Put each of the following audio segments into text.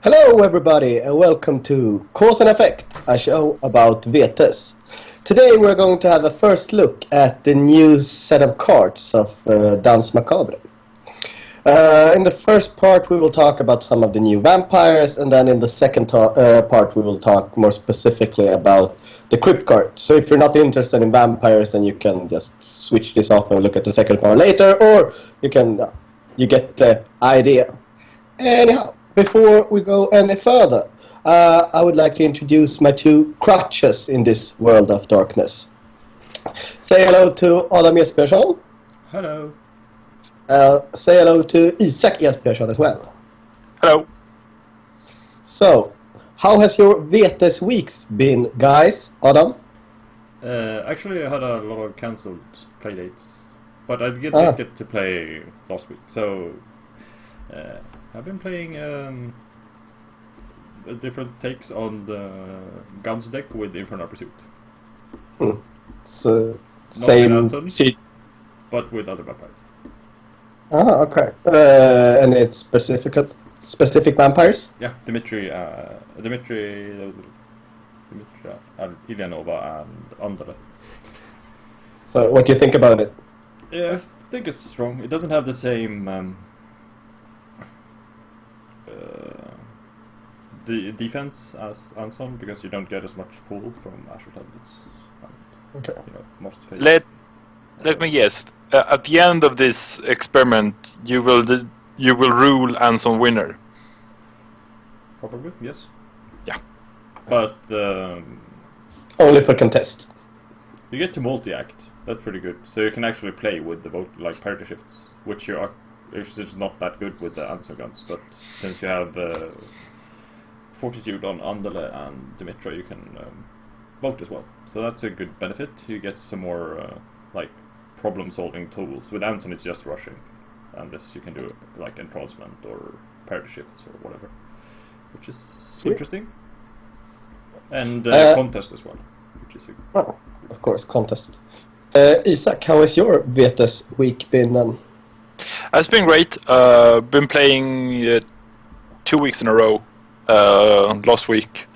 Hello everybody and welcome to Cause and Effect, a show about Vetes. Today we're going to have a first look at the new set of cards of Danse Macabre. In the first part we will talk about some of the new vampires, and then in the second part we will talk more specifically about the crypt cards. So if you're not interested in vampires, then you can just switch this off and look at the second part later, or you get the idea. Anyhow, before we go any further, I would like to introduce my two crutches in this world of darkness. Say hello to Adam Jespersson. Hello. Say hello to Isak Jespersson as well. Hello. So, how has your Vetes weeks been, guys? Adam? Actually, I had a lot of cancelled playdates, but I did get to play last week. So, I've been playing different takes on the guns deck with Infernal Pursuit. So, Not same. Anson, but with other vampires. Okay. And it's specific vampires? Yeah, Dimitri, Ilianova, and Andale. So, what do you think about it? Yeah, I think it's strong. It doesn't have the same the defense as Anson, because you don't get as much pull from Asher tablets. Okay. Most Let me guess. At the end of this experiment, you will rule Anson winner. Probably, yes. Yeah. But Only for contest. you get to multi-act. That's pretty good. So you can actually play with the vote, like parity shifts, which is not that good with the Anson guns. But since you have Fortitude on Andale and Dimitra, you can vote as well. So that's a good benefit. You get some more problem-solving tools. With Anson, it's just rushing, and this you can do like entrancement or parity shifts or whatever, which is interesting. And contest as well, which is of course, contest. Isak, how has your Vetes week been then? It's been great. Been playing 2 weeks in a row. Last week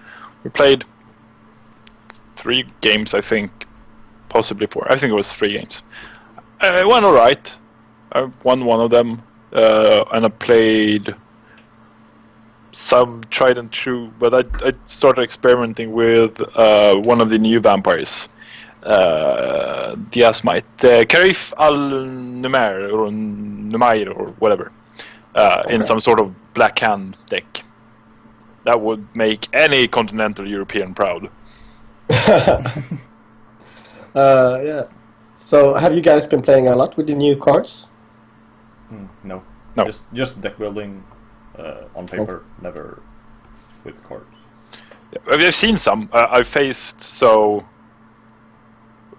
we played 3 games, I think, possibly 4. I think it was 3 games. It went alright. I won one of them, and I played some tried and true, but I started experimenting with one of the new vampires, the Asmite, Karif al-Numair or Numair or whatever, in some sort of black hand deck. That would make any continental European proud. Yeah. So, have you guys been playing a lot with the new cards? No. No. Just deck building on paper, never with cards. Yeah, I've seen some. I faced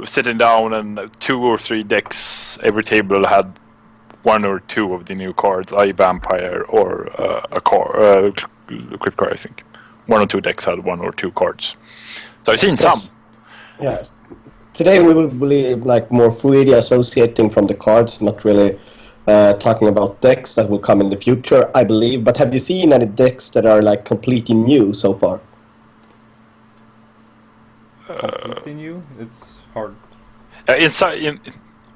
sitting down, and 2 or 3 decks. Every table had 1 or 2 of the new cards, i.e. vampire or a crypt card. I think 1 or 2 decks had 1 or 2 cards. So I've seen some. Yes. Today we will be more fluidly associating from the cards, not really talking about decks that will come in the future, I believe. But have you seen any decks that are completely new so far? Completely new? It's hard.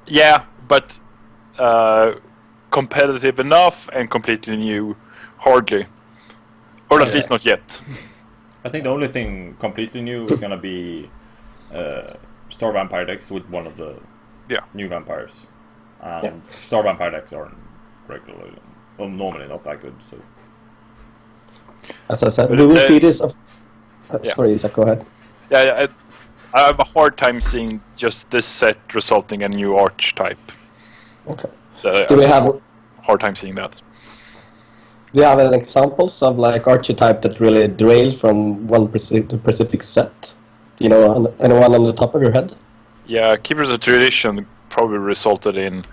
Yeah, but competitive enough and completely new, hardly, or at least not yet. I think the only thing completely new is gonna be Star Vampire decks with one of the new vampires. And Star Vampire decks aren't normally not that good. So, as I said, we will see this. Sorry, Isak, go ahead. Yeah, I have a hard time seeing just this set resulting in a new archetype. Okay. Do we have a hard time seeing that? Do you have any examples of archetype that really derailed from one specific set? Do you know anyone on the top of your head? Yeah, Keepers of Tradition probably resulted in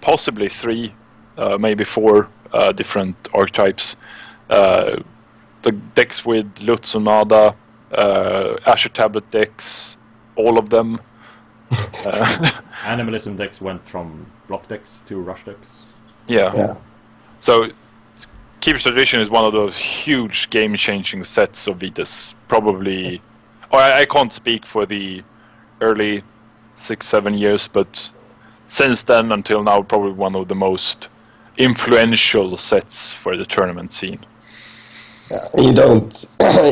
possibly 3, maybe 4 different archetypes. The decks with Lutz and Nada, Asher Tablet decks, all of them. Animalism decks went from block decks to rush decks. Yeah. So Keeper's Tradition is one of those huge game-changing sets of Vitas. Probably, or I can't speak for the early 6-7 years, but since then until now, probably one of the most influential sets for the tournament scene. Yeah, you don't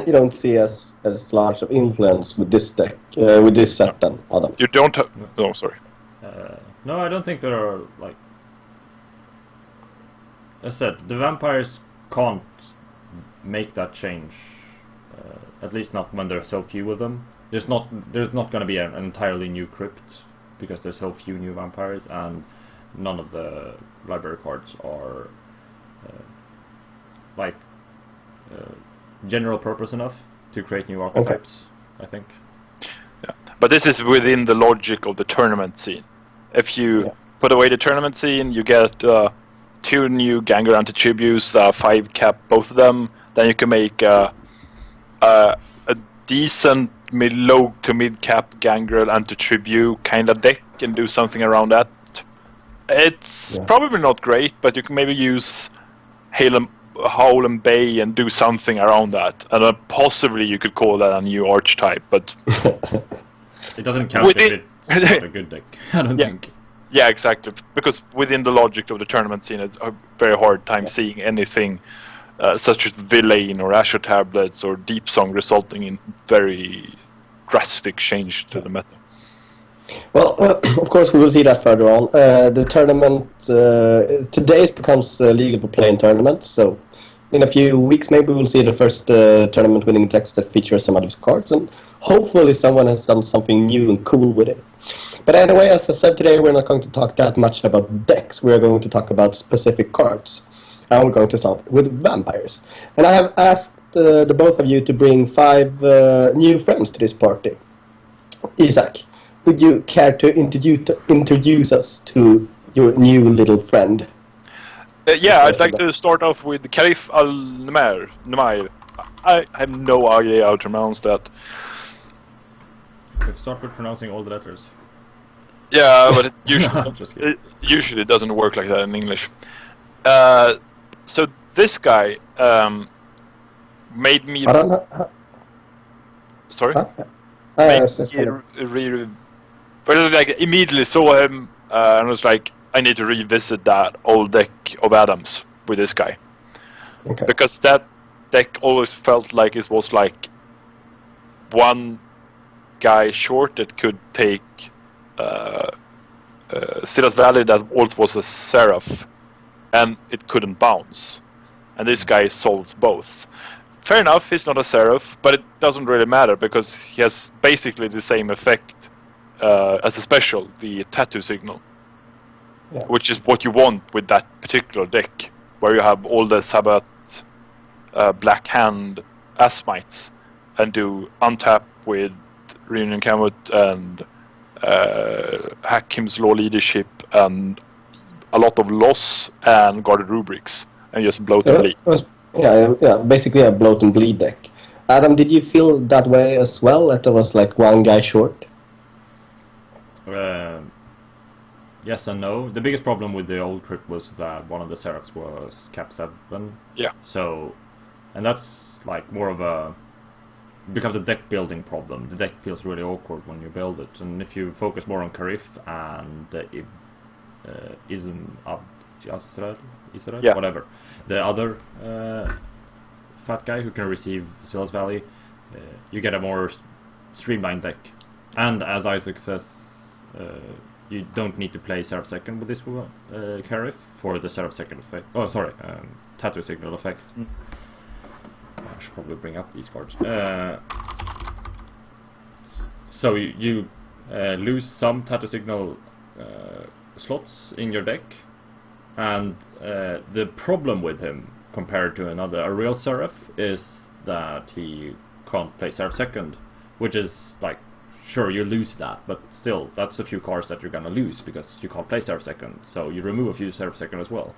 you don't see as large of influence with this deck with this set then, Adam. You don't have. Oh, sorry. No, I don't think there are like. As I said, the vampires can't make that change. At least not when there are so few of them. There's not going to be an entirely new crypt because there's so few new vampires, and none of the library cards are general purpose enough to create new archetypes. I think. Yeah. But this is within the logic of the tournament scene. If you put away the tournament scene, you get 2 new Gangrel anti-tributes, 5 cap both of them. Then you can make a decent low to mid cap Gangrel anti-tribute kind of deck and do something around that. It's probably not great, but you can maybe use Howl and Bay and do something around that. And possibly you could call that a new archetype, but it doesn't count if it's not a good deck. I don't think. Yeah, exactly. Because within the logic of the tournament scene, it's a very hard time seeing anything such as Villain or Azure Tablets or Deep Song resulting in very drastic change to the meta. Well, of course we will see that further on. The tournament today becomes legal for play in tournaments, so in a few weeks maybe we'll see the first tournament winning decks that feature some of these cards, and hopefully someone has done something new and cool with it. But anyway, as I said, today we're not going to talk that much about decks. We're going to talk about specific cards. And we're going to start with vampires. And I have asked the both of you to bring 5 new friends to this party. Isaac, would you care to introduce us to your new little friend? Yeah, I'd like to start off with Karif Al-Numair. I have no idea how to pronounce that. Let's start with pronouncing all the letters. Yeah, but it usually doesn't work like that in English. So this guy made me. Sorry. But like immediately saw him and was like, I need to revisit that old deck of Adams with this guy, because that deck always felt like it was like one guy short that could take Silas Valley that also was a Seraph, and it couldn't bounce. And this guy solves both. Fair enough, he's not a Seraph, but it doesn't really matter because he has basically the same effect as a special, the Tattoo Signal, which is what you want with that particular deck, where you have all the Sabbat, Black Hand, Asmites, and do untap with Reunion Camut and Hakim's Law Leadership and a lot of loss and guarded rubrics, and just bloat and bleed. Basically a bloat and bleed deck. Adam, did you feel that way as well, that there was like one guy short? Yes and no. The biggest problem with the old crypt was that one of the Seraphs was cap 7. Yeah. So, and that's like more of a becomes a deck building problem. The deck feels really awkward when you build it, and if you focus more on Karif and Israel, whatever, the other fat guy who can receive Silas Valley, you get a more streamlined deck. And as Isaac says, you don't need to play Seraph Second with this Karif for the Seraph Second effect. Oh, sorry, Tattoo Signal effect. I should probably bring up these cards. So you lose some Tattoo Signal slots in your deck, and the problem with him compared to a real Seraph is that he can't play Seraph Second, which is like, sure, you lose that, but still, that's a few cards that you're gonna lose because you can't play Seraph Second, so you remove a few Seraph Second as well.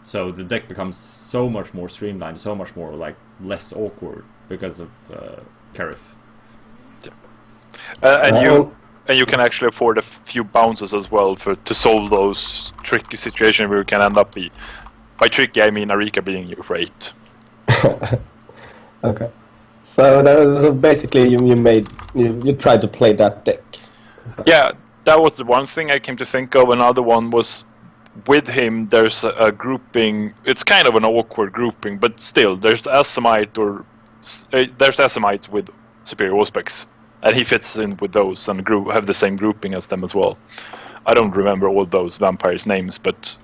So the deck becomes so much more streamlined, so much more like less awkward because of Karif. And you can actually afford a few bounces as well to solve those tricky situations where you can end up by tricky I mean Arika being your freight. Okay. So that was basically you tried to play that deck. Yeah, that was the one thing I came to think of. Another one was with him. There's a grouping. It's kind of an awkward grouping, but still, there's Asimite there's Asimites with superior Auspex, and he fits in with those and have the same grouping as them as well. I don't remember all those vampires' names, but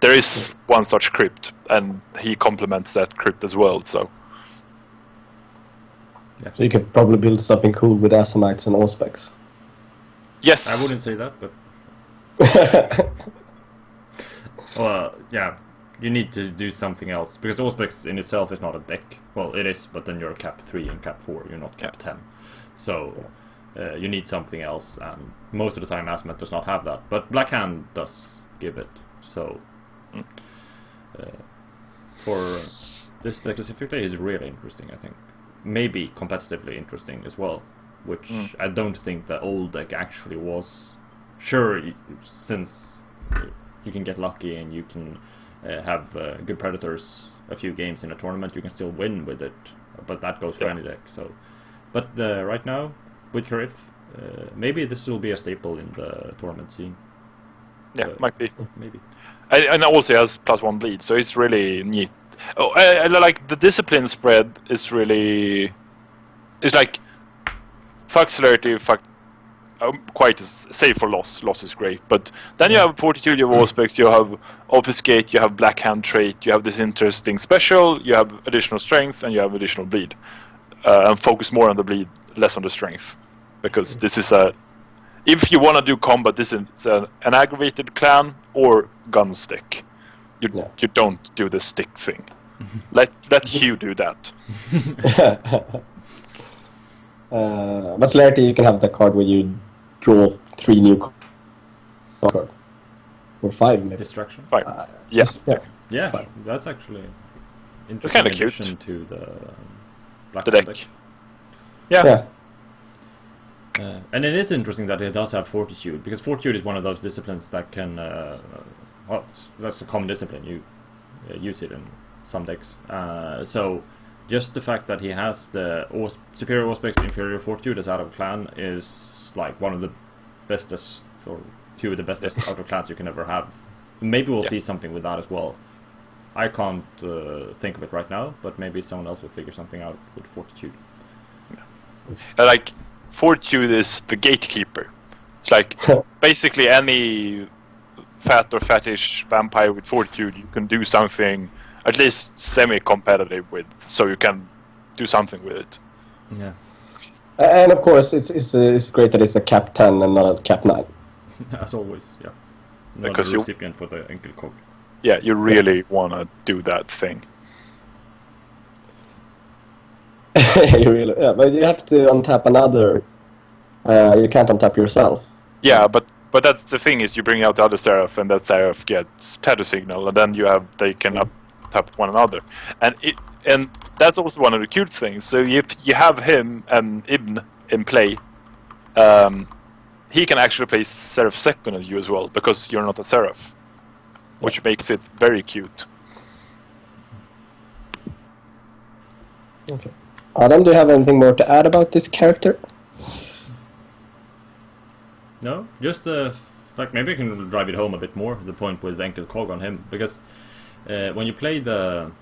there is one such crypt, and he complements that crypt as well. So. Yeah. So you could probably build something cool with Asimites and Auspex. Yes. I wouldn't say that, but well, yeah, you need to do something else because Auspex in itself is not a deck. Well, it is, but then you're cap 3 and cap 4. You're not cap 10. So you need something else, and most of the time Asimite does not have that. But Black Hand does give it. So for this deck specifically is really interesting, I think. Maybe competitively interesting as well, which I don't think the old deck actually was. Sure, since you can get lucky and you can have good predators a few games in a tournament, you can still win with it, but that goes for any deck. So, but right now with Karif, maybe this will be a staple in the tournament scene. Yeah, might be. Maybe. And also has +1 bleed, so it's really neat. Oh, I like the discipline spread is really. It's like fuck celerity, fuck. Quite safe for loss. Loss is great, but then you have Fortitude, you have Auspex, you have Obfuscate, you have Black Hand trait, you have this interesting special, you have additional strength, and you have additional bleed. And focus more on the bleed, less on the strength, because this is a. If you want to do combat, this is an aggravated clan or gun stick. You don't do the stick thing. Let Hugh do that. But celerity, you can have the card where you draw 3 new cards. Or 5 maybe. Distraction. 5. Yes. Yeah, 5. that's actually interesting. It's kind of cute. Addition to the Black the Hand deck. deck. Yeah. And it is interesting that it does have Fortitude, because Fortitude is one of those disciplines that can, well, that's a common discipline, you use it in some decks. So, just the fact that he has the superior Auspex, inferior Fortitude as out of clan is like one of the bestest, or few of the bestest out of clans you can ever have. Maybe we'll see something with that as well. I can't think of it right now, but maybe someone else will figure something out with Fortitude. Like, Fortitude is the gatekeeper. It's like basically any fat or fattish vampire with Fortitude, you can do something at least semi-competitive with, so you can do something with it. Yeah. And of course, it's great that it's a cap 10 and not a cap 9. As always, yeah. Not Because the recipient for the ankle cog. Yeah, you really want to do that thing. You really, yeah, but you have to untap another. You can't untap yourself. Yeah, but that's the thing is you bring out the other Seraph, and that Seraph gets tattoo signal, and then they can tap one another, and that's also one of the cute things. So if you have him and Ibn in play, he can actually play Seraph second as you as well, because you're not a Seraph, which makes it very cute. Okay. Adam, do you have anything more to add about this character? No, just the fact, maybe I can drive it home a bit more, the point with Enkel Cog on him, because when you play the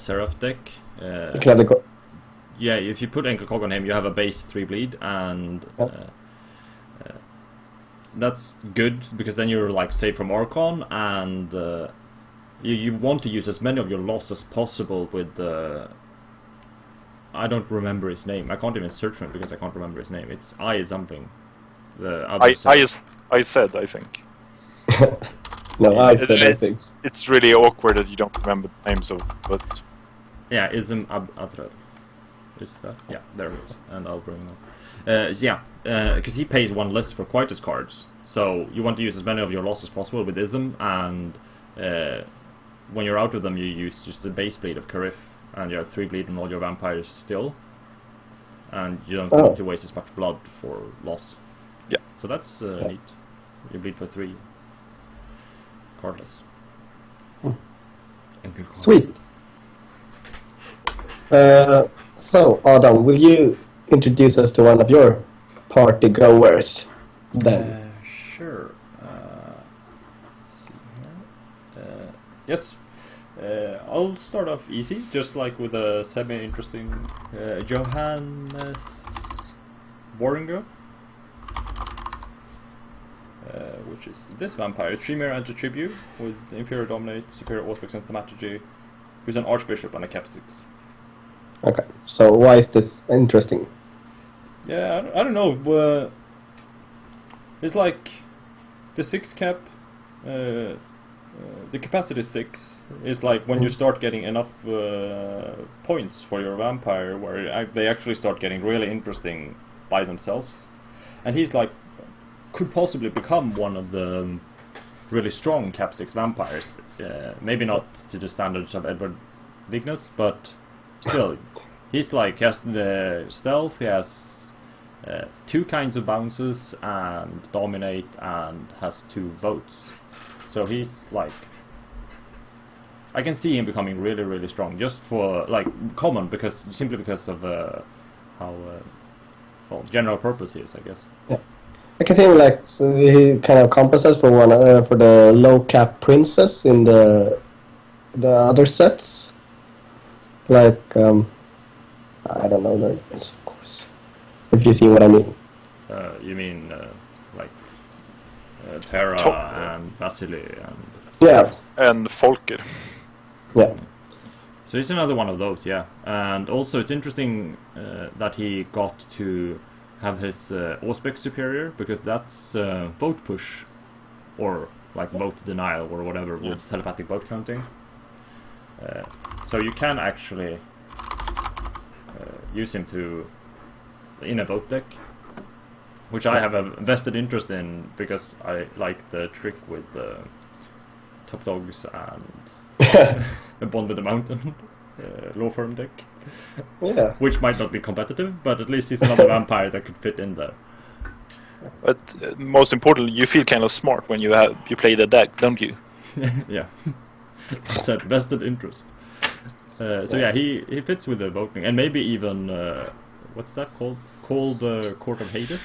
Seraph deck, You can have the yeah, if you put Enkel Cog on him, you have a base 3 bleed, and that's good, because then you're like safe from Archon, and you want to use as many of your loss as possible with the... I don't remember his name. I can't even search for him because I can't remember his name. It's I something. The other I said, I think. No, I said I think. It's really awkward that you don't remember the names of, but... Yeah, Ism Adrar. Is that? Yeah, there it is. And I'll bring him up. Yeah, because he pays 1 list for Quietus cards. So you want to use as many of your loss as possible with Ism, and when you're out of them, you use just the base bleed of Karif, and you have 3 bleed on all your vampires still, and you don't need to waste as much blood for loss. Yeah. So that's neat. You bleed for 3, cardless. Until Cardinal. Sweet. So, Adam, will you introduce us to one of your party goers then? Sure. Let's see here. Yes. I'll start off easy, just like with a semi-interesting Johan Warringer, which is this vampire, 3-mere anti-tribute with inferior dominate, superior auspex and thaumaturgy, who's an archbishop and a cap 6. Okay, so why is this interesting? Yeah, I don't know. It's like the 6 cap. The capacity 6 is like when you start getting enough points for your vampire, where they actually start getting really interesting by themselves, and he's like could possibly become one of the really strong cap 6 vampires. Maybe not to the standards of Edward Vignes, but still, he's like has the stealth. He has 2 kinds of bounces and dominate, and has 2 boats. So he's like, I can see him becoming really, really strong, just for like common, simply because of how well general purpose he is, I guess. Yeah. I can see him like he kind of compensates for for the low cap princess in the other sets. Like I don't know their names, of course. If you see what I mean. You mean like Terra and Vasily and Yeah. And Folker. Yeah. So he's another one of those, yeah. And also it's interesting that he got to have his Auspex superior, because that's boat push, or like boat denial or whatever, with telepathic boat counting. So you can actually use him in a boat deck, which I have a vested interest in, because I like the trick with top dogs and a Bond with the Mountain law firm deck. Yeah. Which might not be competitive, but at least he's another vampire that could fit in there. But most importantly, you feel kind of smart when you play the deck, don't you? Yeah. I said vested interest. So yeah, he fits with the voting, and maybe even what's that called? Called Court of Hades.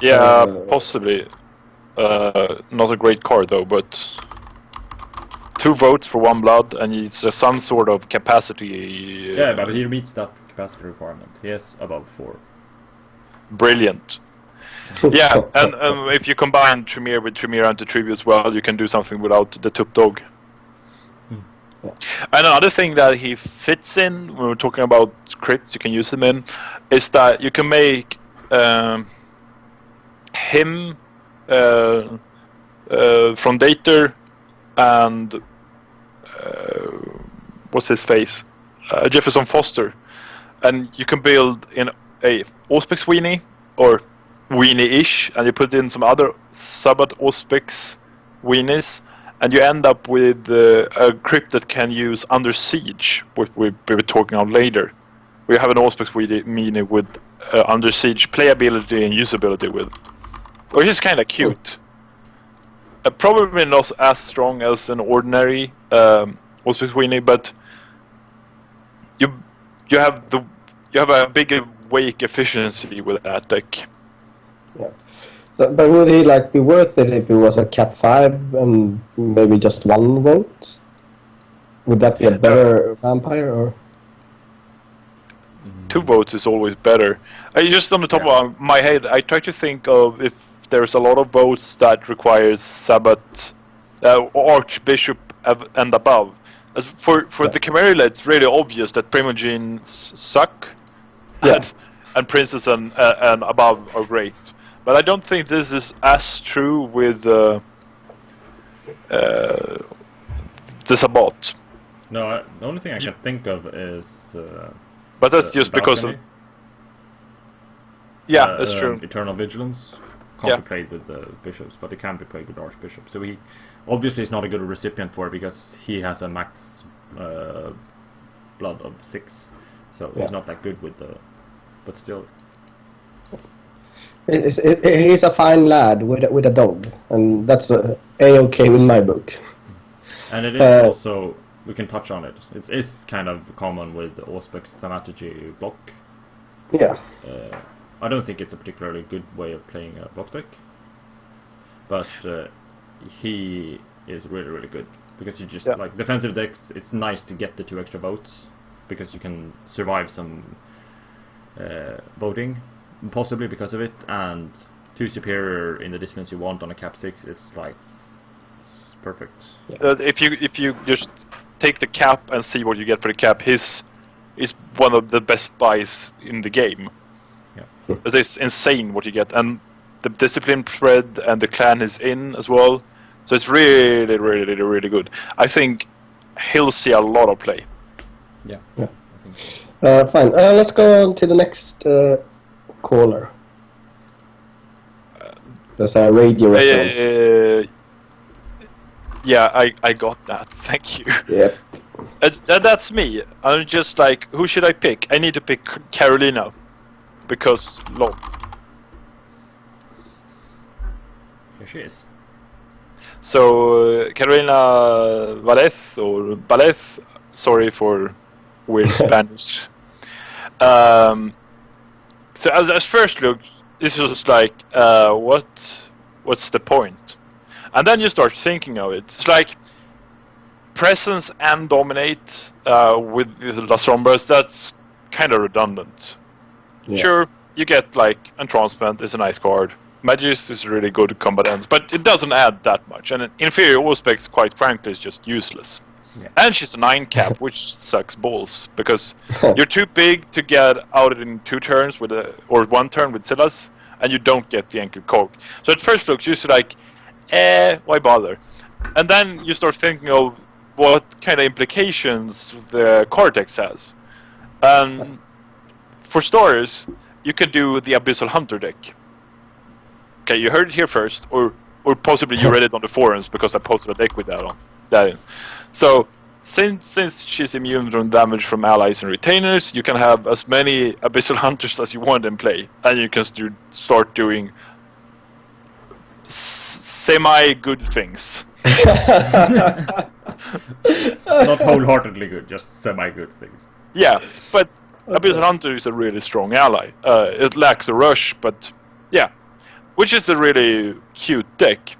Yeah, possibly. Not a great card though, but 2 votes for 1 blood, and it's some sort of capacity. Yeah, but he meets that capacity requirement. He is above 4. Brilliant. Yeah, and if you combine Tremere with Tremere anti-tribute as well, you can do something without the top dog. Yeah. And another thing that he fits in, when we're talking about crits you can use him in, is that you can make him from Dater and what's his face? Jefferson Foster. And you can build in a Auspex weenie, or weenie-ish, and you put in some other Sabbat Auspex weenies, and you end up with a crypt that can use Under Siege, which we'll be talking about later. We have an Auspex weenie with Under Siege playability and usability with, which is kind of cute. Probably not as strong as an ordinary Auspex weenie, but you have a bigger wake efficiency with that deck. Yeah. So, but would he like be worth it if it was a cap 5 and maybe just 1 vote? Would that be a better vampire, or? 2 votes is always better. Just on the top of my head, I try to think of if there's a lot of votes that requires Sabbat, Archbishop and above. As for the Camarilla, it's really obvious that Primogenes suck, and Princess and above are great. But I don't think this is as true with the Sabbat. No, the only thing I can think of is. But that's just because of. Yeah, that's true. Eternal Vigilance can't be played with bishops, but it can be played with archbishops. So he obviously is not a good recipient for it, because he has a max blood of 6. So he's not that good with the. But still. He's a fine lad with a dog, and that's a-okay in my book. And it is also, we can touch on it. It's kind of common with Auspex thaumaturgy block. Yeah. I don't think it's a particularly good way of playing a block deck, but he is really, really good because you just like defensive decks. It's nice to get the 2 extra votes because you can survive some voting, possibly because of it, and 2 superior in the disciplines you want on a cap 6 is like perfect. If you just take the cap and see what you get for the cap, his is one of the best buys in the game. Yeah. It's insane what you get, and the discipline spread and the clan is in as well, so it's really, really, really good. I think he'll see a lot of play. Yeah. I think so. Fine. Let's go on to the next caller. There's a radio response. Yeah, I got that. Thank you. Yep. That's me. I'm just like, who should I pick? I need to pick Carolina, because lol. Here she is. So Carolina Valez or Valez, sorry for weird Spanish. So as first look, this was like, what's the point? And then you start thinking of it. It's like presence and dominate with La Sombras. That's kind of redundant. Yeah. Sure, you get like entrancement is a nice card. Magis is really good combatants, but it doesn't add that much. And inferior Auspex, quite frankly, is just useless. Yeah. And she's a 9 cap, which sucks balls because you're too big to get out in 2 turns with or 1 turn with Silas, and you don't get the ankle coke. So at first look, you're just like, why bother? And then you start thinking of what kind of implications the Cortex has. For starters, you can do the Abyssal Hunter deck. Okay, you heard it here first, or possibly you read it on the forums because I posted a deck with that in. So, since she's immune from damage from allies and retainers, you can have as many Abyssal Hunters as you want in play, and you can start doing semi-good things. Not wholeheartedly good, just semi-good things. Yeah, but Abyssal Hunter is a really strong ally. It lacks a rush, but yeah. Which is a really cute deck.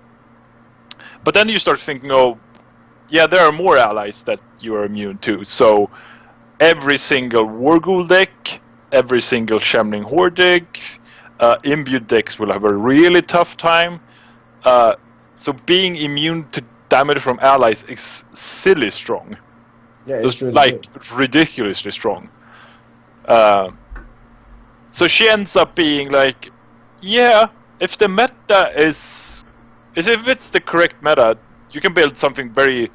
But then you start thinking, oh, yeah, there are more allies that you are immune to. So every single Warghoul deck, every single Shemling Horde deck, imbued decks will have a really tough time. So being immune to damage from allies is silly strong. Yeah, it's really like good. ridiculously strong. So she ends up being like, yeah, if the meta if it's the correct meta, you can build something very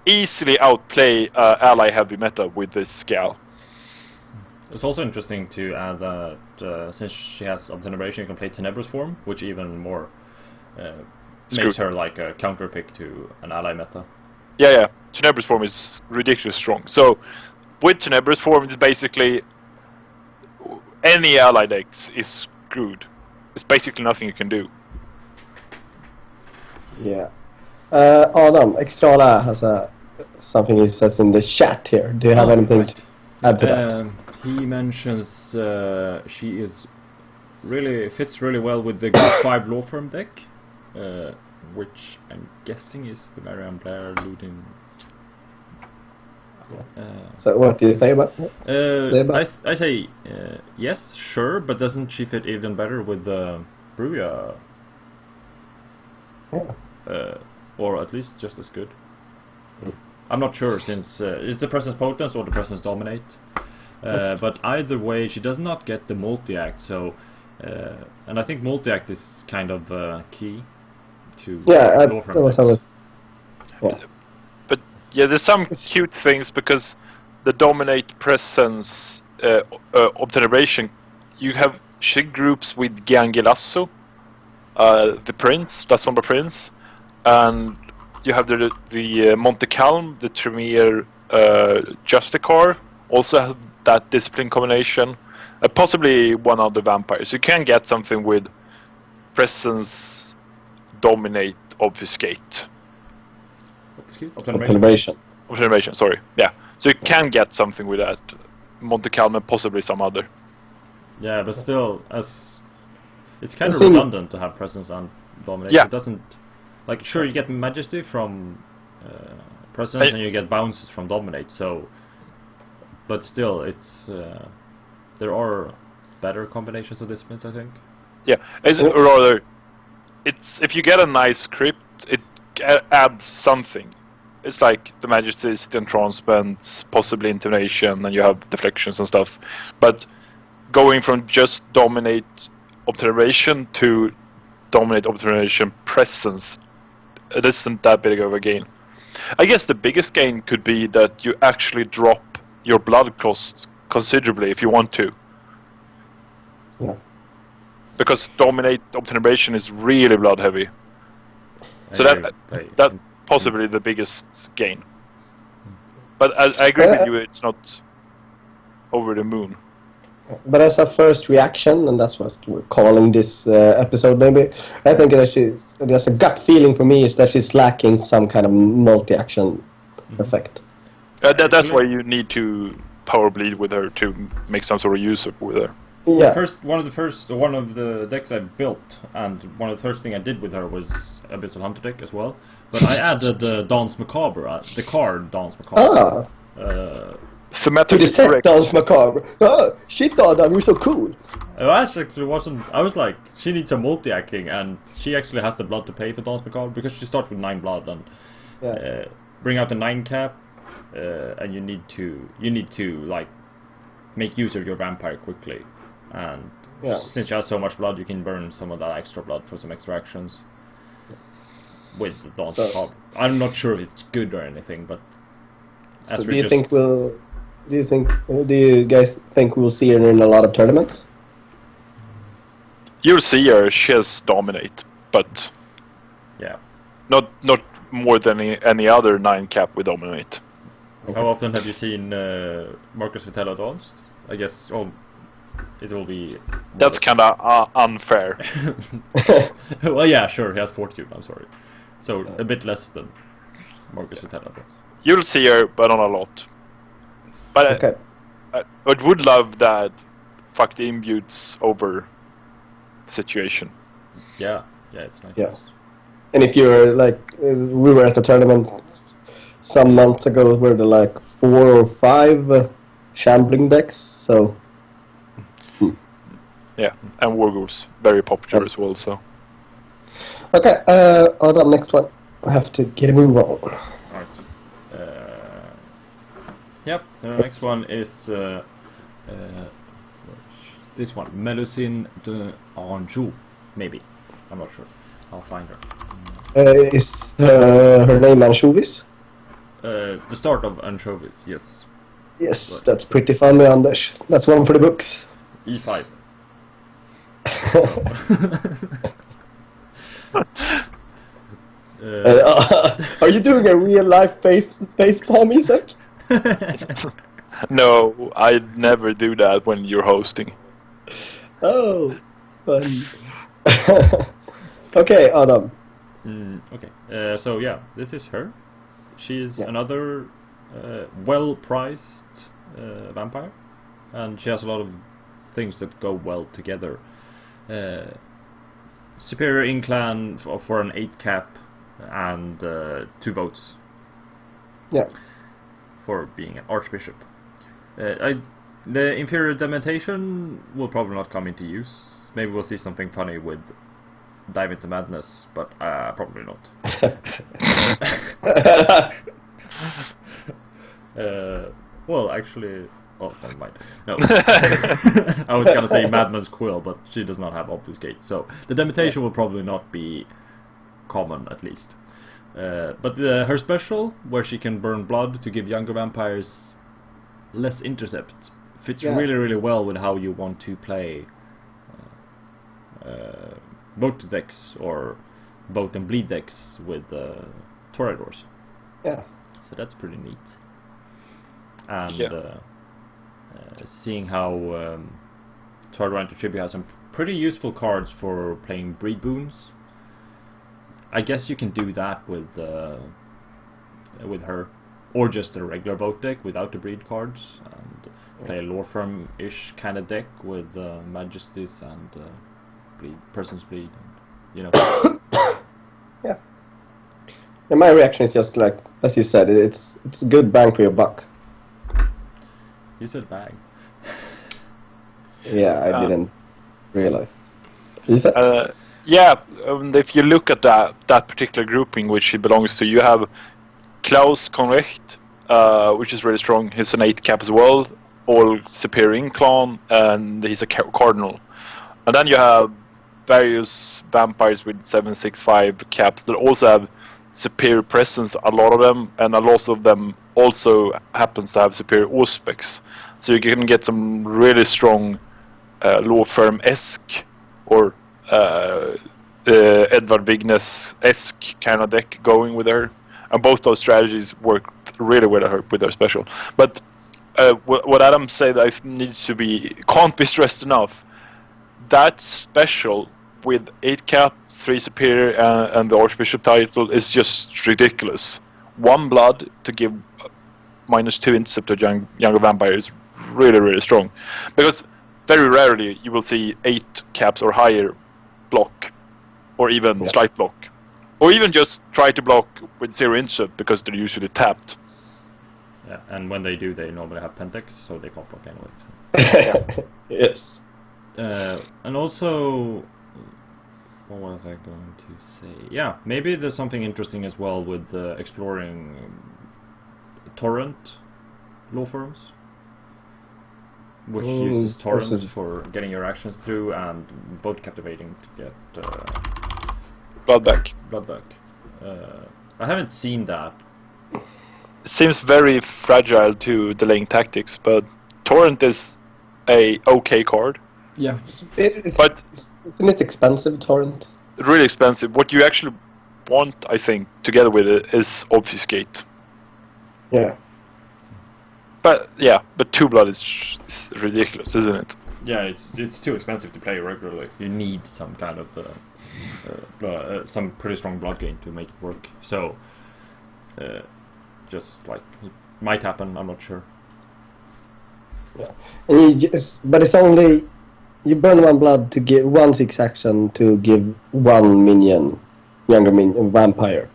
easily outplay ally heavy meta with this scale. It's also interesting to add that since she has Obteneration, you can play Tenebrous form, which even more makes her like a counter pick to an ally meta. Yeah. Tenebrous form is ridiculously strong. So with Tenebrous form, it's basically any ally decks is screwed. There's basically nothing you can do. Yeah. Adam, Extrala has something he says in the chat here. Do you have anything to add to that? He mentions she is fits really well with the Group 5 law firm deck, which I'm guessing is the Marianne Blair Ludin. So what do you say about that? I say yes, sure, but doesn't she fit even better with the Bruja? Yeah. Or at least just as good. I'm not sure, since it's the presence potence or the presence dominate. But either way, she does not get the multi-act. So, and I think multi-act is kind of key to law firm decks. But yeah, there's some cute things because the dominate presence observation. You have she groups with Giangelasso, the prince, La Sombra prince, and you have the Monte Calm, the Tremere Justicar, also have that discipline combination, possibly one other vampire. So you can get something with presence, dominate, obfuscate. Obternation. Observation, sorry. Yeah. So you can get something with that. Monte Calm and possibly some other. Yeah, but still, it's kind I of think- redundant to have presence and dominate. Yeah. It doesn't, like, sure, you get majesty from presence and you get bounces from dominate. So, but still, it's there are better combinations of disciplines, I think. Yeah. Or rather, it's if you get a nice script, it adds something. It's like the Majesty, the entrancements, possibly intimidation, and you have deflections and stuff. But going from just dominate observation to dominate observation presence, it isn't that big of a gain. I guess the biggest gain could be that you actually drop your blood cost considerably if you want to. Yeah. Because dominate observation is really blood heavy. So that possibly the biggest gain. But I agree with you, it's not over the moon. But as a first reaction, and that's what we're calling this episode maybe, I think that there's a gut feeling for me is that she's lacking some kind of multi-action effect. That's why you need to power bleed with her to make some sort of use with her. Yeah. One of the decks I built, and one of the first thing I did with her was Abyssal Hunter deck as well. But I added Danse Macabre, the card Danse Macabre. To Thematically the set correct. Danse Macabre. Oh, she thought that was so cool. Actually, wasn't. I was like, she needs some multi-acting, and she actually has the blood to pay for Danse Macabre because she starts with 9 blood and bring out the 9 cap, and you need to like make use of your vampire quickly, and since she has so much blood, you can burn some of that extra blood for some extra actions with the Danse Macabre. I'm not sure if it's good or anything, but so do you guys think we'll see her in a lot of tournaments? You'll see her, she has dominate, but not more than any other 9 cap with dominate. Okay. How often have you seen Marcus Vitello advanced? I guess it will be. That's kind of unfair. Well, yeah, sure, he has Fortune. I'm sorry, so a bit less than Marcus Vitello. You'll see her, but not a lot. But I would love that. Fuck the imbutes over situation. Yeah, it's nice. Yeah. And if you're like, we were at a tournament some months ago where there were like 4 or 5 shambling decks, so. Yeah, and Wargools, very popular as well, so. Okay, Adam, next one. I have to get a move on. Alright. Yep, the next one is this one, Melusine de Anjou, maybe. I'm not sure. I'll find her. Is her name Anchovies? The start of Anchovies, yes. Yes, that's pretty funny, Anders. That's one for the books. E5. Are you doing a real life face palm, Isaac? No, I'd never do that when you're hosting. Oh, fun. Okay, Adam. Okay, so yeah, this is her. She is another well-priced vampire, and she has a lot of things that go well together. Superior in-clan for an 8 cap and 2 votes. Yeah. For being an archbishop. The inferior dementation will probably not come into use. Maybe we'll see something funny with Dive into Madness, but probably not. Well, actually, oh, never mind. No, I was gonna say Madman's Quill, but she does not have Obfuscate, so the dementation will probably not be common, at least. But her special, where she can burn blood to give younger vampires less intercept, fits really, really well with how you want to play boat decks or boat and bleed decks with Toreadors. Yeah. So that's pretty neat. And seeing how Torador Tribute has some pretty useful cards for playing breed boons. I guess you can do that with with her, or just a regular vote deck without the breed cards, and play a law firm-ish kind of deck with Majesties and Person's Bleed, and, you know. Yeah. And my reaction is just like, as you said, it's a good bang for your buck. You said bang. Yeah, I didn't realize. You said? Yeah, if you look at that particular grouping which he belongs to, you have Klaus Conrecht, which is really strong. He's an 8 cap as well, all superior clan, and he's a Cardinal. And then you have various vampires with 7/6/5 caps that also have superior presence, a lot of them, and a lot of them also happens to have superior auspex. So you can get some really strong law firm-esque or Edvard Vignes-esque kind of deck going with her. And both those strategies work really well with her special. But what Adam said can't be stressed enough. That special with 8 cap, 3 superior, and the Archbishop title is just ridiculous. 1 blood to give -2 intercept to younger vampire is really, really strong. Because very rarely you will see 8 caps or higher block, or even slight block. Or even just try to block with 0 intercept because they're usually tapped. Yeah, and when they do, they normally have Pentex, so they can't block anyway. Yes. And also, what was I going to say? Yeah, maybe there's something interesting as well with exploring torrent law firms, which uses torrent for getting your actions through and vote captivating to get Blood back. I haven't seen that. It seems very fragile to delaying tactics, but torrent is a okay card. Yeah. But isn't it expensive, torrent? really expensive. What you actually want, I think, together with it is obfuscate. Yeah. But 2 blood is ridiculous, isn't it? Yeah, it's too expensive to play regularly. You need some kind of some pretty strong blood gain to make it work. So, just like it might happen, I'm not sure. Yeah, and but it's only you burn 1 blood to give 1 6 action to give 1 minion, younger minion vampire.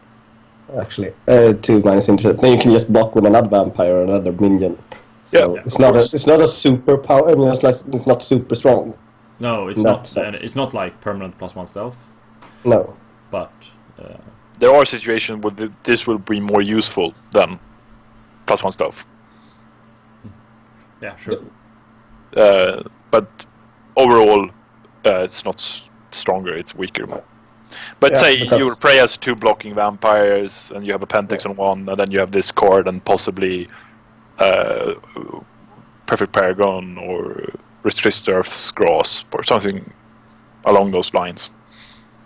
Actually, 2 minus interest. Then you can just block with another vampire or another minion. So it's not a super power. I mean, it's not super strong. No, it's not. It's not like permanent +1 stealth. No. But there are situations where this will be more useful than +1 stealth. Yeah, sure. But overall, it's not stronger. It's weaker. But say you play as 2 blocking vampires, and you have a Pentex on 1, and then you have this card, and possibly Perfect Paragon or Restrict Earth's Grasp or something along those lines.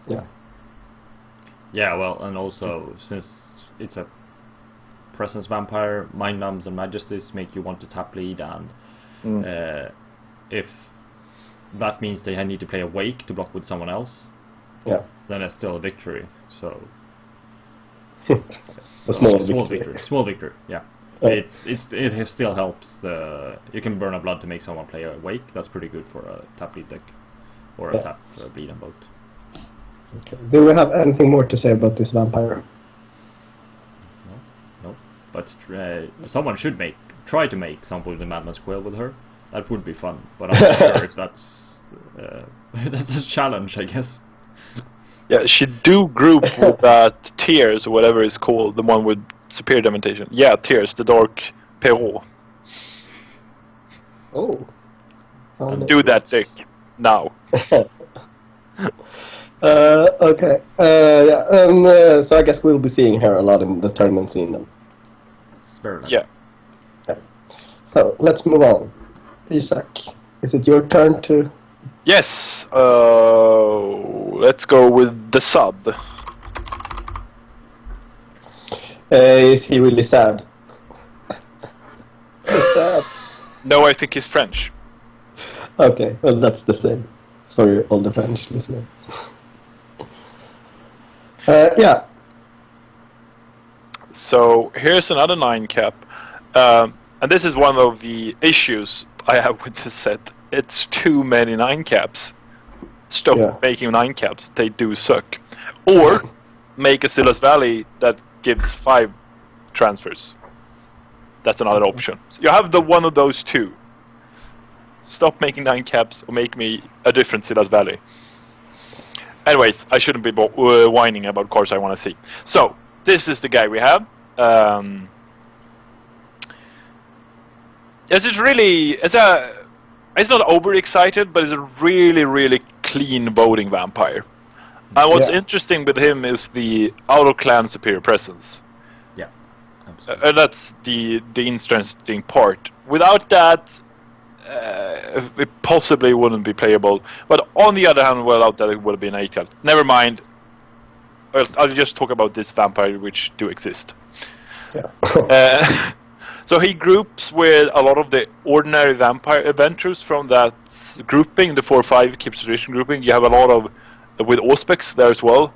Yeah. Yeah, well, and also since it's a presence vampire, Mind Numbs and Majesties make you want to tap lead, and if that means they need to play Awake to block with someone else, then it's still a victory. So a small victory. Small victory. Yeah. It still helps. You can burn a blood to make someone play Awake. That's pretty good for a tap lead deck, or a tap bleed and vote. Okay. Do we have anything more to say about this vampire? No. But someone should try to make Sample the Madness Quill with her. That would be fun. But I'm not sure if that's a challenge, I guess. Yeah, she do group with that Tears or whatever it's called, the one with superior dementation. Yeah, Tears, the Dark Perrault. Oh. Do that deck now. Okay. So I guess we'll be seeing her a lot in the tournament scene then. It's very nice. Yeah. So let's move on. Isak, is it your turn to? Yes. Let's go with the Sud. Is he really sad? Sad. No, I think he's French. Okay, well that's the same. Sorry, all the French listeners. So here's another 9 cap. And this is one of the issues I have with this set. It's too many 9 caps. Stop making 9 caps. They do suck. Or make a Silas Valley that gives 5 transfers. That's another option. So you have the one of those two. Stop making 9 caps or make me a different Silas Valley. Anyways, I shouldn't be whining about cards I want to see. So, this is the guy we have. Yes, it's not overexcited, but it's a really, really clean voting vampire. And what's interesting with him is the out-of-clan superior presence. Yeah, absolutely. And that's the interesting part. Without that, it possibly wouldn't be playable. But on the other hand, without that, it would be an 8 cap. Never mind. I'll just talk about this vampire, which do exist. Yeah. So he groups with a lot of the ordinary vampire adventures from that grouping, the 4-5 Keeps Tradition grouping. You have a lot of with Auspex there as well.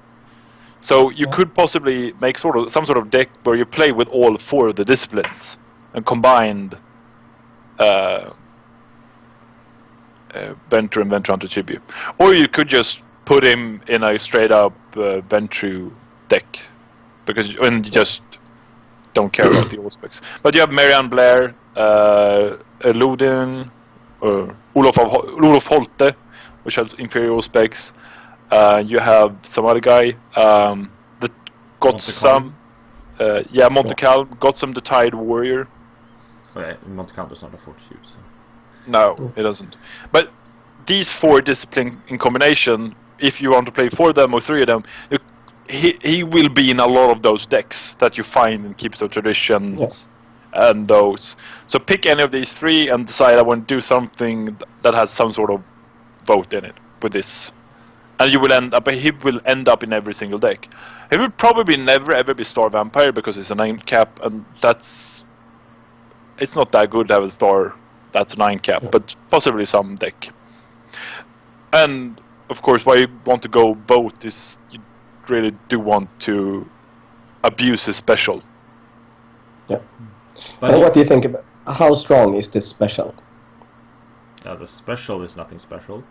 So you could possibly make some sort of deck where you play with all 4 of the disciplines and combined Ventru and Ventru Hunter Tribute. Or you could just put him in a straight up Ventru deck and you just don't care about the Auspex. But you have Marianne Blair, Ludin, Olof Holte, which has inferior Auspex. You have some other guy that got some. Monte Calm got some the Tide Warrior. Okay, Monte Calm does not afford to use. No, it doesn't. But these 4 disciplines in combination, if you want to play 4 of them or 3 of them, he will be in a lot of those decks that you find in Keeps of Traditions and those. So pick any of these 3 and decide I want to do something that has some sort of vote in it with this. And he will end up in every single deck. He will probably never ever be Star Vampire because it's a 9 cap, and it's not that good to have a Star that's a 9 cap, but possibly some deck. And of course, why you want to go vote is you really do want to abuse his special. Yeah. But what do you think about how strong is this special? The special is nothing special.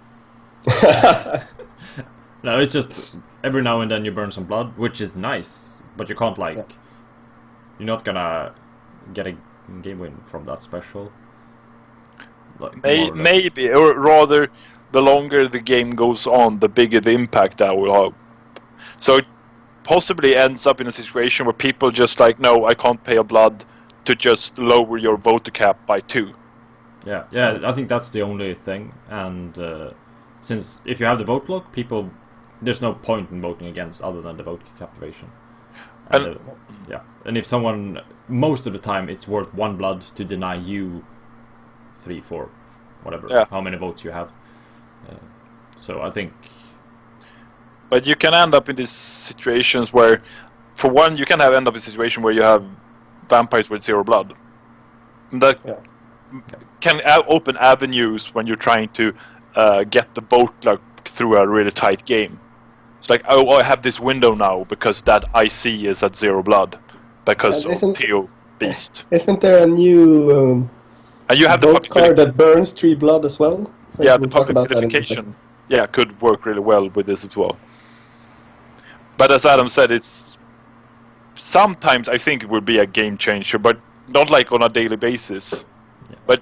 No, it's just every now and then you burn some blood, which is nice, but you can't you're not gonna get a game win from that special. Maybe, or rather, the longer the game goes on, the bigger the impact that will have. So it possibly ends up in a situation where people just no, I can't pay a blood to just lower your voter cap by 2. Yeah, I think that's the only thing, and since if you have the vote lock, there's no point in voting against other than the vote captivation. And if someone, most of the time, it's worth 1 blood to deny you 3, 4, whatever, how many votes you have. So I think. But you can end up in these situations where, for one, you can end up in a situation where you have vampires with 0 blood. That can open avenues when you're trying to get the vote through a really tight game. It's I have this window now because that IC is at 0 blood because of PO Beast. Isn't there a new and you have vote card that burns 3 blood as well? Yeah, the public vilification could work really well with this as well. But as Adam said, it's sometimes I think it would be a game changer, but not on a daily basis. Yeah. But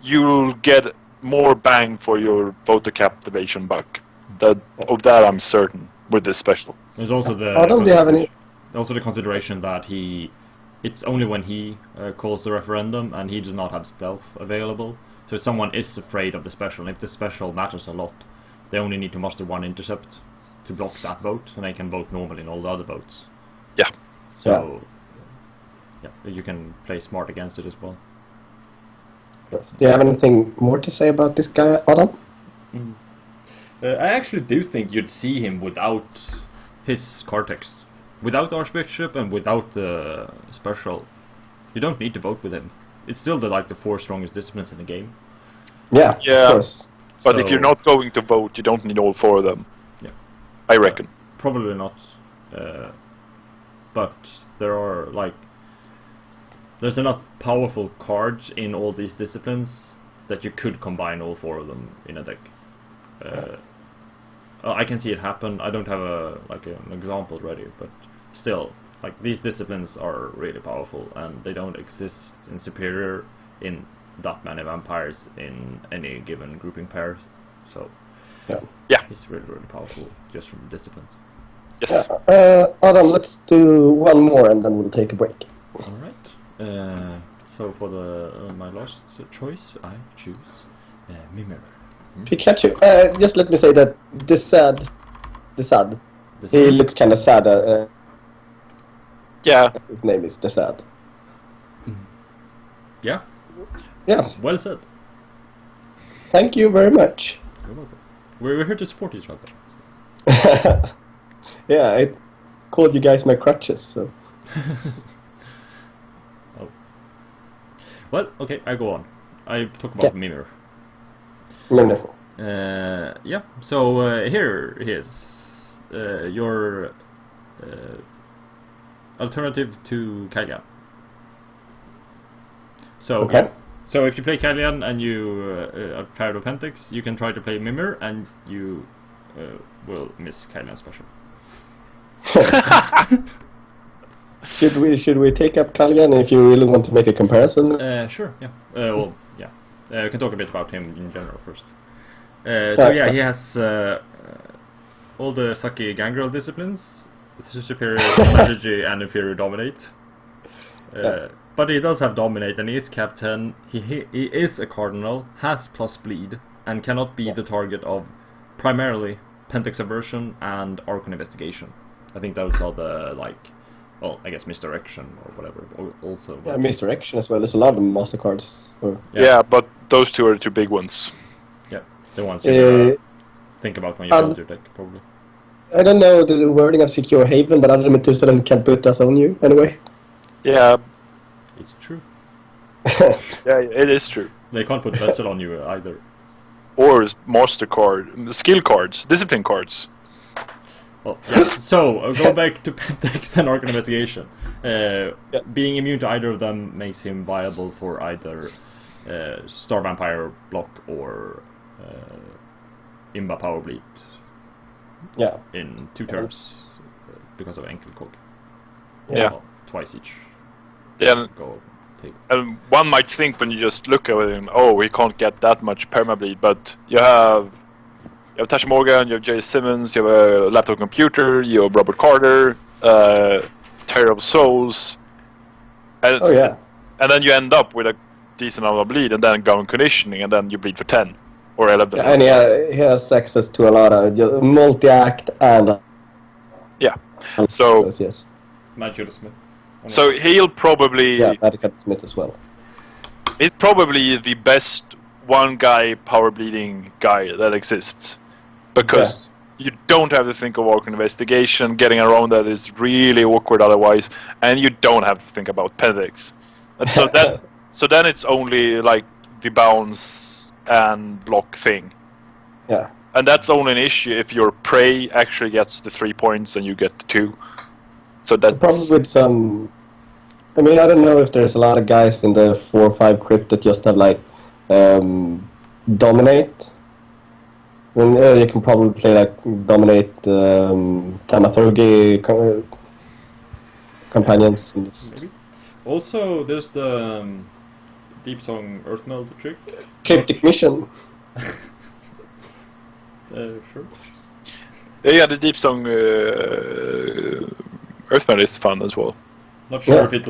you'll get more bang for your voter captivation buck. Of that I'm certain with this special. There's also also the consideration that it's only when he calls the referendum and he does not have stealth available. So if someone is afraid of the special, and if the special matters a lot, they only need to muster 1 intercept to block that vote, and they can vote normally in all the other votes. Yeah. So you can play smart against it as well. Do you have anything more to say about this guy, Adam? I actually do think you'd see him without his card text. Without Archbishop and without the special. You don't need to vote with him. It's still the 4 strongest disciplines in the game. Yeah, of course. But if you're not going to vote, you don't need all 4 of them. Yeah. I reckon. Probably not. but there's enough powerful cards in all these disciplines that you could combine all 4 of them in a deck. I can see it happen. I don't have an example ready, but still, these disciplines are really powerful, and they don't exist in Superior in that many vampires in any given grouping pairs. So yeah, it's really, really powerful just from disciplines. Yes. Adam, let's do one more and then we'll take a break. All right. So for my last choice, I choose Mimir. Pikachu. Just let me say that the sad. He looks kind of sad. Yeah. His name is the sad. Yeah. Yeah. Well said. Thank you very much. You're welcome. We're here to support each other. Yeah, I called you guys my crutches, so. Oh. Well, okay, I go on. I talk about Mimir. Wonderful. Yeah, so here is your alternative to Kylian. So, Okay. So if you play Kylian and you are tired of Pentix, you can try to play Mimir and you will miss Kylian special. Should we take up Kalyan if you really want to make a comparison? Sure, yeah. Well, yeah. We can talk a bit about him in general first. So yeah, he has all the sucky gangrel disciplines, superior strategy and inferior dominate. But he does have dominate and he is captain. He is a cardinal, has plus bleed, and cannot be the target of primarily Pentix aversion and Archon investigation. I think those are the well, I guess misdirection or whatever. Also, Yeah, misdirection as well. There's a lot of master cards. Yeah, but those 2 are the 2 big ones. Yeah, the ones you think about when you build your deck, probably. I don't know the wording of Secure Haven, but other Methuselah can put us on you anyway. Yeah. It's true. Yeah, it is true. They can't put Vessel on you either. Or master card, skill cards, discipline cards. Well, yeah. So go back to Pentix and Archon investigation. Being immune to either of them makes him viable for either Star Vampire block or Imba Power Bleed. Yeah. In 2 turns because of Enkelkog. Yeah. Well, twice each. Yeah. Go take. And one might think when you just look at him, oh, he can't get that much permableed, but you have Tash Morgan, you have Jay Simmons, you have a laptop computer, you have Robert Carter, Terror of Souls, and and then you end up with a decent amount of bleed, and then go on conditioning, and then you bleed for 10 or 11. Yeah, and he has access to a lot of multi-act and so yes. Magic Smith. So he'll probably Magic Smith as well. He's probably the best one guy power bleeding guy that exists, because you don't have to think of Archon investigation. Getting around that is really awkward otherwise, and you don't have to think about Pentix. And so then it's only the bounce and block thing. Yeah. And that's only an issue if your prey actually gets the 3 points and you get the 2. So that's probably with some. I mean, I don't know if there's a lot of guys in the 4 or 5 crypt that just have dominate. I mean, you can probably play dominate Thaumaturgy companions. Maybe. Also, there's the Deep Song Earthmeld trick. Cryptic Mission. Sure. Yeah, the Deep Song Earthmeld is fun as well. Not sure if it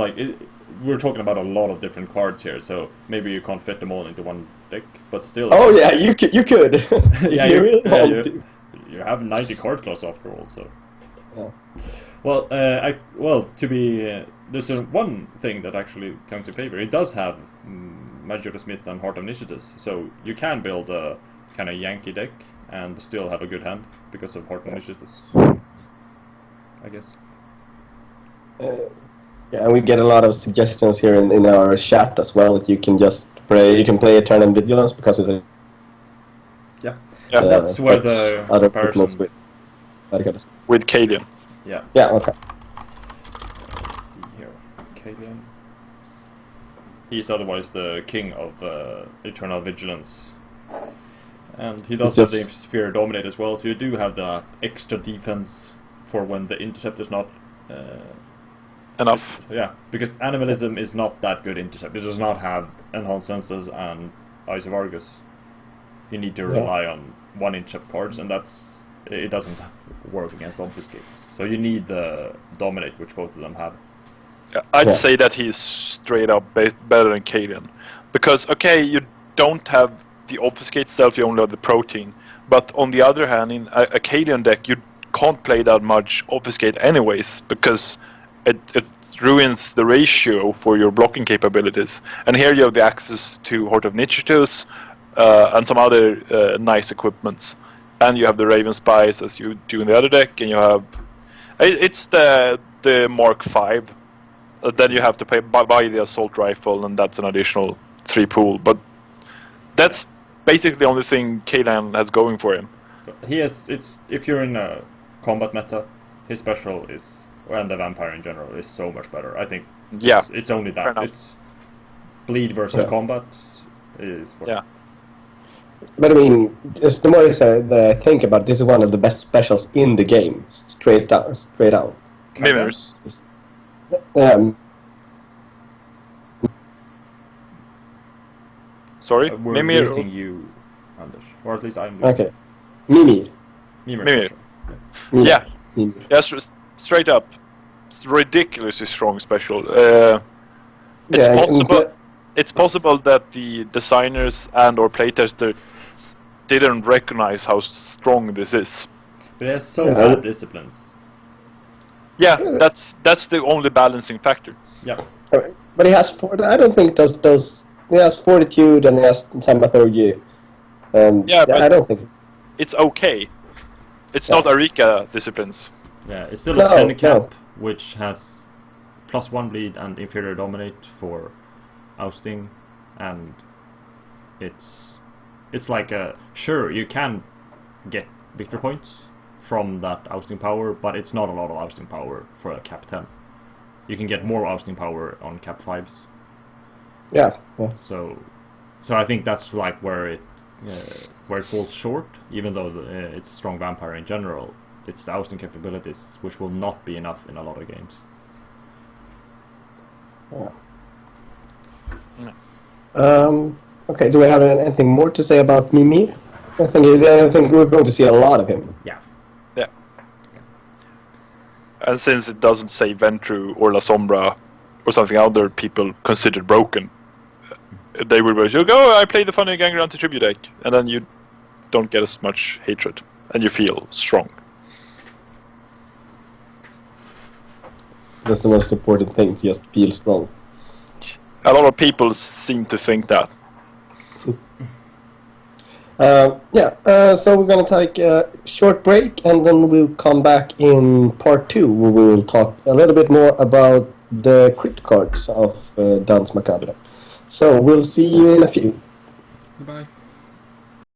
we're talking about a lot of different cards here, so maybe you can't fit them all into one deck, but still. Oh yeah, you could. Yeah, you really want to. You have 90 card slots after all, so. Yeah. Well, there's one thing that actually comes in favor. It does have Magic Smith and Heart of Initiatives, so you can build a kind of Yankee deck and still have a good hand because of Heart of Initiatives, I guess. Yeah, and we get a lot of suggestions here in our chat as well. That you can just play. You can play Eternal Vigilance because it's a. Yeah. That's where the other comparison with Cadian. Yeah. Yeah. Okay. Cardinal. He's otherwise the king of Eternal Vigilance. And he does have the Sphere Dominate as well, so you do have the extra defense for when the intercept is not enough. Yeah, because Animalism is not that good intercept. It does not have Enhanced Senses and Eyes of Argus. You need to rely on one intercept cards, and it doesn't work against Obfuscate. So you need the Dominate, which both of them have. I'd say that he's straight up better than Cadian. Because, okay, you don't have the Obfuscate stealth, you only have the Protein. But on the other hand, in a Cadian deck, you can't play that much Obfuscate anyways, because it ruins the ratio for your blocking capabilities. And here you have the access to Heart of Nichitus, and some other nice equipments. And you have the Raven Spies as you do in the other deck, and you have... It's the Mark V. Then you have to buy the Assault Rifle, and that's an additional 3 pool. But that's basically the only thing Cadian has going for him. If you're in a combat meta, his special is, and the Vampire in general, is so much better. I think it's only that. It's bleed versus combat is... But I mean, just the more that I think about it, this is one of the best specials in the game, straight out. Mimirs. Sorry? We're missing you, Anders. Or at least I'm losing. Okay. Mimir. Mimir. Yeah. Yes, straight up. It's ridiculously strong special. It's possible that the designers and or playtesters didn't recognize how strong this is. But it has so bad disciplines. Yeah, that's the only balancing factor. Yeah. But he has I don't think those he has Fortitude and he has Thaumaturgy. But I don't think it's okay. It's not Arika disciplines. Yeah, it's still a 10 cap, which has +1 bleed and inferior dominate for ousting, and it's like sure, you can get victor points from that ousting power, but it's not a lot of ousting power for a cap 10. You can get more ousting power on cap 5s. Yeah. So I think that's like where it falls short, even though it's a strong vampire in general. It's the ousting capabilities which will not be enough in a lot of games. Okay, do we have anything more to say about Mimir? I think we're going to see a lot of him. Yeah. And since it doesn't say Ventru or La Sombra or something other people consider broken, they will go, I play the funny Gangrel anti-tribute deck, and then you don't get as much hatred, and you feel strong. That's the most important thing, just feel strong. A lot of people seem to think that. So we're going to take a short break, and then we'll come back in part 2, where we will talk a little bit more about the crypt cards of Danse Macabre. So we'll see you in a few. Bye.